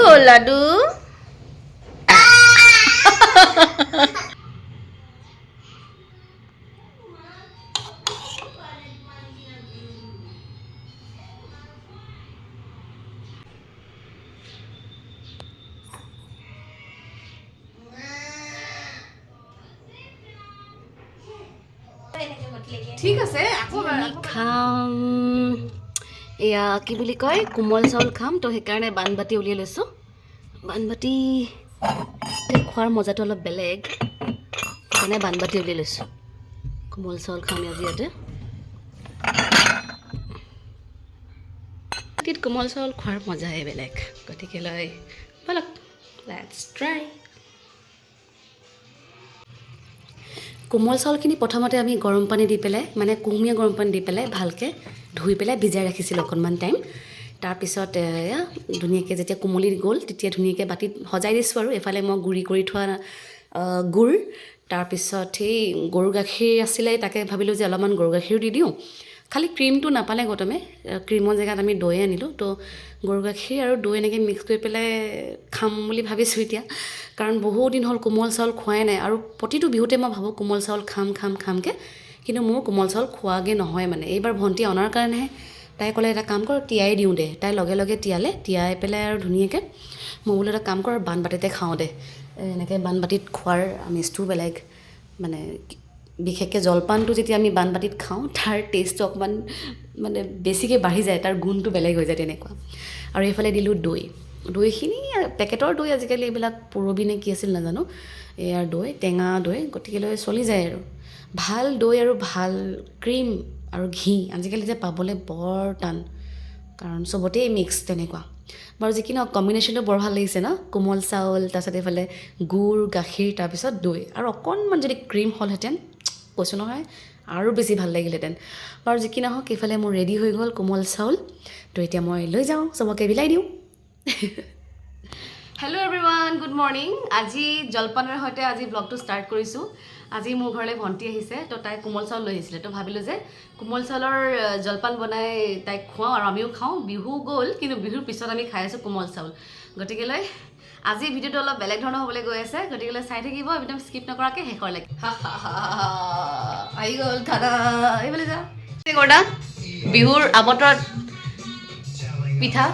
হ'ল লাডু ঠিক আছে আকৌ খাম এয়া কি বুলি কয় কোমল চাউল খাম তো সেইকাৰণে বানবাতি উলিয়াই লৈছোঁ বানবাতি খোৱাৰ মজাটো অলপ বেলেগ সেইকাৰণে বানবাতি উলিয়াই লৈছোঁ কোমল চাউল খাম আজি ইয়াতে কোমল চাউল খোৱাৰ মজাই বেলেগ গতিকে লৈ ব'লক লেটছ ট্ৰাই কোমল চাউলখিনি প্ৰথমতে আমি গৰম পানী দি পেলাই মানে কুহুমীয়া গৰম পানী দি পেলাই ভালকৈ ধুই পেলাই ভিজাই ৰাখিছিলোঁ অকণমান টাইম তাৰপিছত এয়া ধুনীয়াকৈ যেতিয়া কোমলি গ'ল তেতিয়া ধুনীয়াকৈ বাতিত সজাই দিছোঁ আৰু এফালে মই গুড়ি কৰি থোৱা গুড় তাৰপিছত সেই গৰু গাখীৰ আছিলে তাকে ভাবিলোঁ যে অলপমান গৰু গাখীৰো দি দিওঁ খালি ক্ৰীমটো নাপালে গৌতমে ক্ৰীমৰ জেগাত আমি দৈ আনিলোঁ তো গৰু গাখীৰ আৰু দৈ এনেকৈ মিক্স কৰি পেলাই খাম বুলি ভাবিছোঁ এতিয়া কাৰণ বহুত দিন হ'ল কোমল চাউল খোৱাই নাই আৰু প্ৰতিটো বিহুতে মই ভাবোঁ কোমল চাউল খামকৈ কিন্তু মোৰ কোমল চাউল খোৱাগৈ নহয় মানে এইবাৰ ভণ্টি অনাৰ কাৰণেহে তাই ক'লে এটা কাম কৰ তিয়াই দিওঁ দে তাই লগে লগে তিয়াই পেলাই আৰু ধুনীয়াকৈ মই বোলো এটা কাম কৰ বানবাতিতে খাওঁ দে এনেকৈ বানবাতিত খোৱাৰ আমেজটোও বেলেগ মানে বিশেষকৈ জলপানটো যেতিয়া আমি বানবাতিত খাওঁ তাৰ টেষ্টটো অকণমান মানে বেছিকৈ বাঢ়ি যায় তাৰ গুণটো বেলেগ হৈ যায় তেনেকুৱা আৰু এইফালে দিলোঁ দৈখিনি পেকেটৰ দৈ আজিকালি এইবিলাক পুৰবি নে কি আছিল নাজানো এয়াৰ দৈ টেঙা দৈ গতিকেলৈ চলি যায় আৰু ভাল দৈ আৰু ভাল ক্ৰীম আৰু ঘি আজিকালি যে পাবলৈ বৰ টান কাৰণ চবতেই মিক্স তেনেকুৱা বাৰু যি কি নহওক কম্বিনেশ্যনটো বৰ ভাল লাগিছে ন কোমল চাউল তাৰপিছত এইফালে গুড় গাখীৰ তাৰপিছত দৈ আৰু অকণমান যদি ক্ৰীম হ'লহেঁতেন কৈছোঁ নহয় আৰু বেছি ভাল লাগিলহেঁতেন বাৰু যি কি নহওক এইফালে মোৰ ৰেডি হৈ গ'ল কোমল চাউল তো এতিয়া মই লৈ যাওঁ চবকে বিলাই দিওঁ হেল্ল' এভৰিৱান গুড মৰ্ণিং আজি জলপানৰ সৈতে আজি ব্লগটো ষ্টাৰ্ট কৰিছোঁ আজি মোৰ ঘৰলৈ ভণ্টি আহিছে তো তাই কোমল চাউল লৈ আহিছিলে তো ভাবিলোঁ যে কোমল চাউলৰ জলপান বনাই তাইক খুৱাওঁ আৰু আমিও খাওঁ বিহু গ'ল কিন্তু বিহুৰ পিছত আমি খাই আছোঁ কোমল চাউল গতিকেলৈ আজি ভিডিঅ'টো অলপ বেলেগ ধৰণৰ হ'বলৈ গৈ আছে গতিকেলৈ চাই থাকিব একদম স্কিপ নকৰাকৈ শেষৰলৈকে আহি গ'ল খানা এইফালে যা গৰ্দা বিহুৰ আবতৰত পিঠা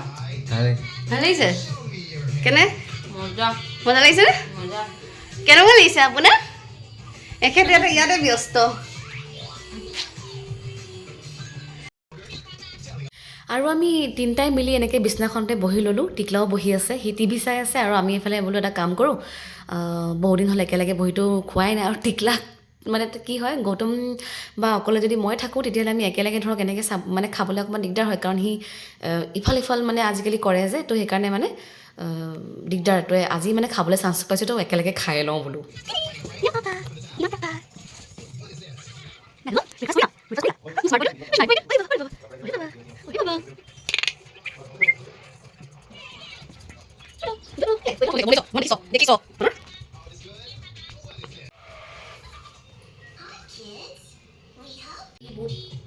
ভাল লাগিছে কেনে মজা লাগিছে কেনেকুৱা লাগিছে আপোনাৰ এখেত ইয়াতে ব্যস্ত আৰু আমি তিনিটাই মিলি এনেকৈ বিছনাখনতে বহি ল'লোঁ টিকলাও বহি আছে সি টিভি চাই আছে আৰু আমি এইফালে বোলো এটা কাম কৰোঁ বহুদিন হ'ল একেলগে বহিতো খোৱাই নাই আৰু টিকলাক মানে কি হয় গৌতম বা অকলে যদি মই থাকোঁ তেতিয়াহ'লে আমি একেলগে ধৰক এনেকৈ মানে খাবলৈ অকণমান দিগদাৰ হয় কাৰণ সি ইফাল সিফাল মানে আজিকালি কৰে যে তো সেইকাৰণে মানে দিগদাৰ তই আজি মানে খাবলৈ চান্স পাইছোঁ তো একেলগে খাই লওঁ বোলো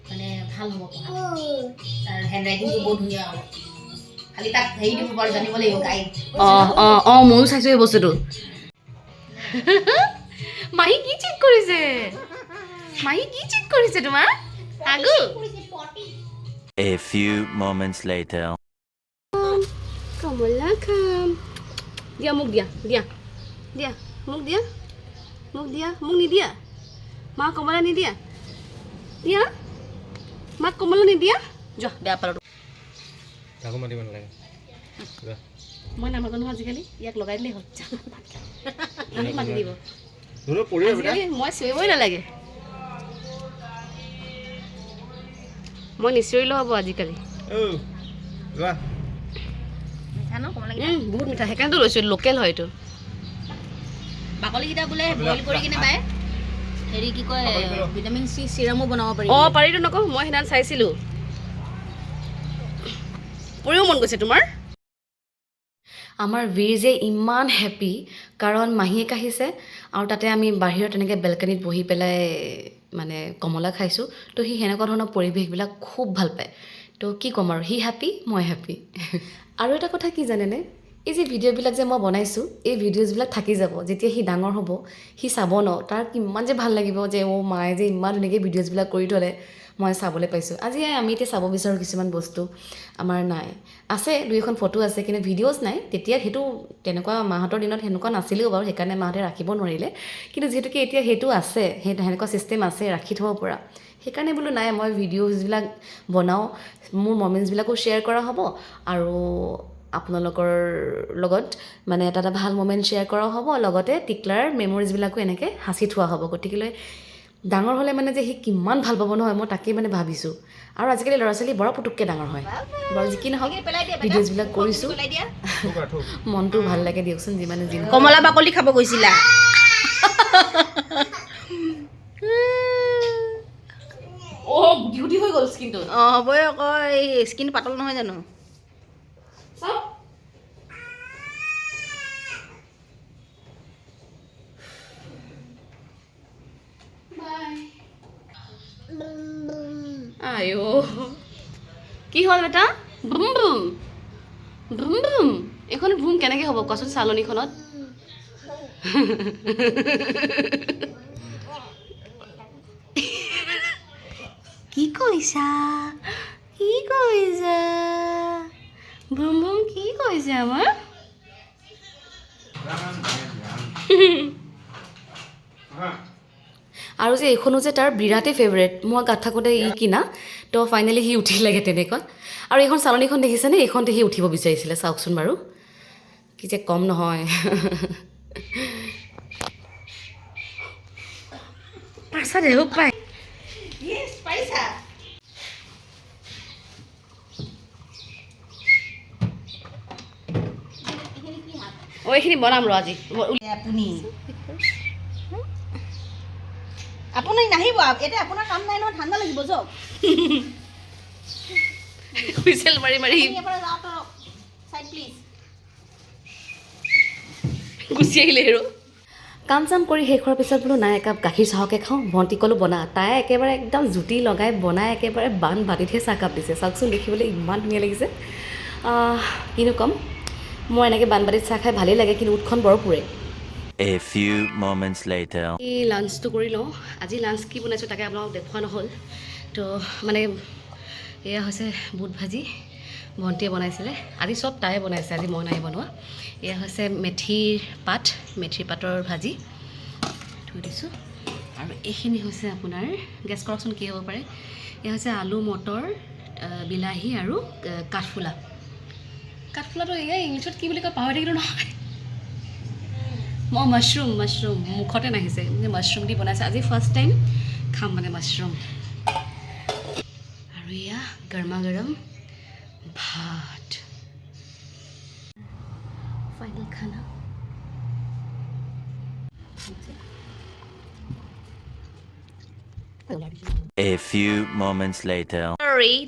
মানে ভাল হ'ব তাৰ হেণ্ড ৰাইটিংটো বহুত ধুনীয়া হ'ব খালি তাক হেৰি দিব বাৰু জানিব লাগিব গাই অঁ ময়ো চাইছোঁ এই বস্তুটো মাহী কি চেক কৰিছে তোমাৰ আগু A few moments later. কমলা খাম দিয়া মোক নিদিয়া মা কমলা নিদিয়া দিয়া মাক কমলা নিদিয়া যোৱা বেয়া পালোঁ তাকো মাতিব নালাগে মই নামাতো নহয় আজিকালি ইয়াক লগাই দিলেই হ'ল মাতি দিব আজিকালি মই চিঞৰিবই নালাগে মই নিচিঞৰিলেও হ'ব আজিকালি বহুত মিঠা সেইকাৰণেতো লৈছোঁ লোকেল হয় এইটো বাকলিকেইটা বোলে বইল কৰি কিনে পায় হেৰি কি কয় ভিটামিন চি চিৰামো বনাব পাৰি অঁ পাৰিতো নকওঁ মই সেইদিনা চাইছিলোঁ পঢ়িও মন গৈছে তোমাৰ আমাৰ বীৰ যে ইমান হেপী কাৰণ মাহীয়েক আহিছে আৰু তাতে আমি বাহিৰত এনেকৈ বেলকনিত বহি পেলাই মানে কমলা খাইছোঁ তো সি সেনেকুৱা ধৰণৰ পৰিৱেশবিলাক খুব ভাল পায় তো কি ক'ম আৰু সি হেপী মই হেপী আৰু এটা কথা কি জানেনে এই যে ভিডিঅ'বিলাক যে মই বনাইছোঁ এই ভিডিঅ'জবিলাক থাকি যাব যেতিয়া সি ডাঙৰ হ'ব সি চাব ন তাৰ কিমান যে ভাল লাগিব যে মায়ে যে ইমান ধুনীয়াকৈ ভিডিঅ'জবিলাক কৰি থ'লে মই চাবলৈ পাইছোঁ আজি আমি এতিয়া চাব বিচাৰোঁ কিছুমান বস্তু আমাৰ নাই আছে 2-এখন ফটো আছে কিন্তু ভিডিঅ'জ নাই তেতিয়া সেইটো তেনেকুৱা মাহঁতৰ দিনত সেনেকুৱা নাছিলেও বাৰু সেইকাৰণে মাহঁতে ৰাখিব নোৱাৰিলে কিন্তু যিহেতুকে এতিয়া সেইটো আছে সেনেকুৱা ছিষ্টেম আছে ৰাখি থ'ব পৰা সেইকাৰণে বোলো নাই মই ভিডিঅ'জবিলাক বনাওঁ মোৰ মমেণ্টছবিলাকো শ্বেয়াৰ কৰা হ'ব আৰু আপোনালোকৰ লগত মানে এটা ভাল মমেণ্ট শ্বেয়াৰ কৰা হ'ব লগতে টিকলাৰ মেমৰিজবিলাকো এনেকৈ সাঁচি থোৱা হ'ব গতিকেলৈ ডাঙৰ হ'লে মানে যে সি কিমান ভাল পাব নহয় মই তাকেই মানে ভাবিছোঁ আৰু আজিকালি ল'ৰা ছোৱালী বৰ পুটুককৈ ডাঙৰ হয় বাৰু যি কি নহওক ভিডিঅ'জবিলাক কৰিছোঁ মনটো ভাল লাগে দিয়কচোন যিমানে যি নহওক কমলা বাকলি খাব গৈছিলা গুটি গুটি হৈ গ'ল স্কিনটো হ'বই আকৌ এই স্কিন পাতল নহয় জানো আইঅ কি হ'ল বেটা বুম বুম বুম বুম এইখন বুম কেনেকৈ হ'ব কোৱাচোন চালনীখনত কি কৈছা বুম বুম কি কৈছে আমাৰ আৰু যে এইখনো যে তাৰ বিৰাটেই ফেভৰেট মই গাত থাকোঁতে ই কিনা তো ফাইনেলি সি উঠিলেগৈ তেনেকুৱা আৰু এইখন চালনীখন দেখিছেনে এইখনতে সি উঠিব বিচাৰিছিলে চাওকচোন বাৰু কি যে কম নহয় পাছত হেওক পাই এইখিনি বনাম ৰ আজি আপুনি নাহিব এতিয়া আপোনাৰ কাম নাই নহয় ঠাণ্ডা লাগিব যাওক হুইচেল মাৰি মাৰি গুচি আহিলে আৰু কাম চাম কৰি শেষ হোৱাৰ পিছত বোলো নাই একাপ গাখীৰ চাহকে খাওঁ ভণ্টি ক'লো বনা তাই একেবাৰে একদম জুতি লগাই বনাই একেবাৰে বান বাতিতহে চাহকাপ দিছে চাওকচোন দেখিবলৈ ইমান ধুনীয়া লাগিছে কিনো ক'ম মই এনেকৈ বানবাতিত চাহ খাই ভালেই লাগে কিন্তু উঠখন বৰ পুৰে A few moments later. এই লাঞ্চটো কৰি লওঁ আজি লাঞ্চ কি বনাইছোঁ তাকে আপোনালোকক দেখুওৱা নহ'ল তো মানে এয়া হৈছে বুট ভাজি ভণ্টিয়ে বনাইছিলে আজি চব তাই বনাইছে আজি মই নাই বনোৱা এয়া হৈছে মেথিৰ পাতৰ ভাজি থৈ দিছোঁ আৰু এইখিনি হৈছে আপোনাৰ গেছ কৰকচোন কি হ'ব পাৰে এয়া হৈছে আলু মটৰ বিলাহী আৰু কাঠফুলাটো এয়া ইংলিছত কি বুলি কয় পাহৰি থাকিলোঁ নহয় মই মাছৰুম মুখতে নাহিছে মাছৰুম দি বনাইছে আজি ফাৰ্ষ্ট টাইম খাম মানে মাছৰুম আৰু এয়া গৰমা গৰম ভাত ফাইনেল খানা A few moments later.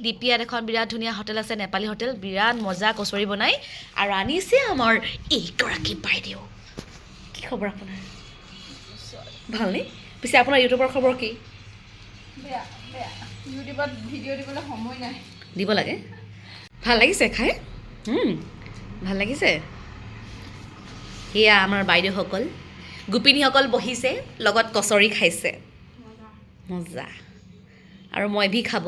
ডিপিয়াত এখন বিৰাট ধুনীয়া হোটেল আছে নেপালী হোটেল বিৰাট মজা কচৰি বনাই আৰু আনিছে আমাৰ এইগৰাকী বাইদেউ কি খবৰ আপোনাৰ ভালনে পিছে আপোনাৰ ইউটিউবৰ খবৰ কি ইউটিউবত ভিডিঅ' দিবলৈ সময় নাই দিব লাগে ভাল লাগিছে খাই ভাল লাগিছে সেয়া আমাৰ বাইদেউসকল গোপিনীসকল বহিছে লগত কচৰি খাইছে মজা আৰু মই ভি খাব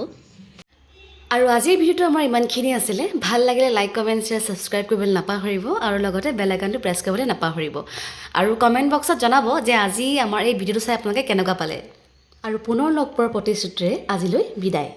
আৰু আজিৰ ভিডিঅ'টো আমাৰ ইমানখিনি আছিলে ভাল লাগিলে লাইক কমেণ্ট শ্বেয়াৰ ছাবস্ক্ৰাইব কৰিবলৈ নাপাহৰিব আৰু লগতে বেল আইকনটো প্ৰেছ কৰিবলৈ নাপাহৰিব আৰু কমেণ্ট বক্সত জনাব যে আজি আমাৰ এই ভিডিঅ'টো চাই আপোনালোকে কেনেকুৱা পালে আৰু পুনৰ লগ পোৱাৰ প্ৰতিশ্ৰুতিৰে আজিলৈ বিদায়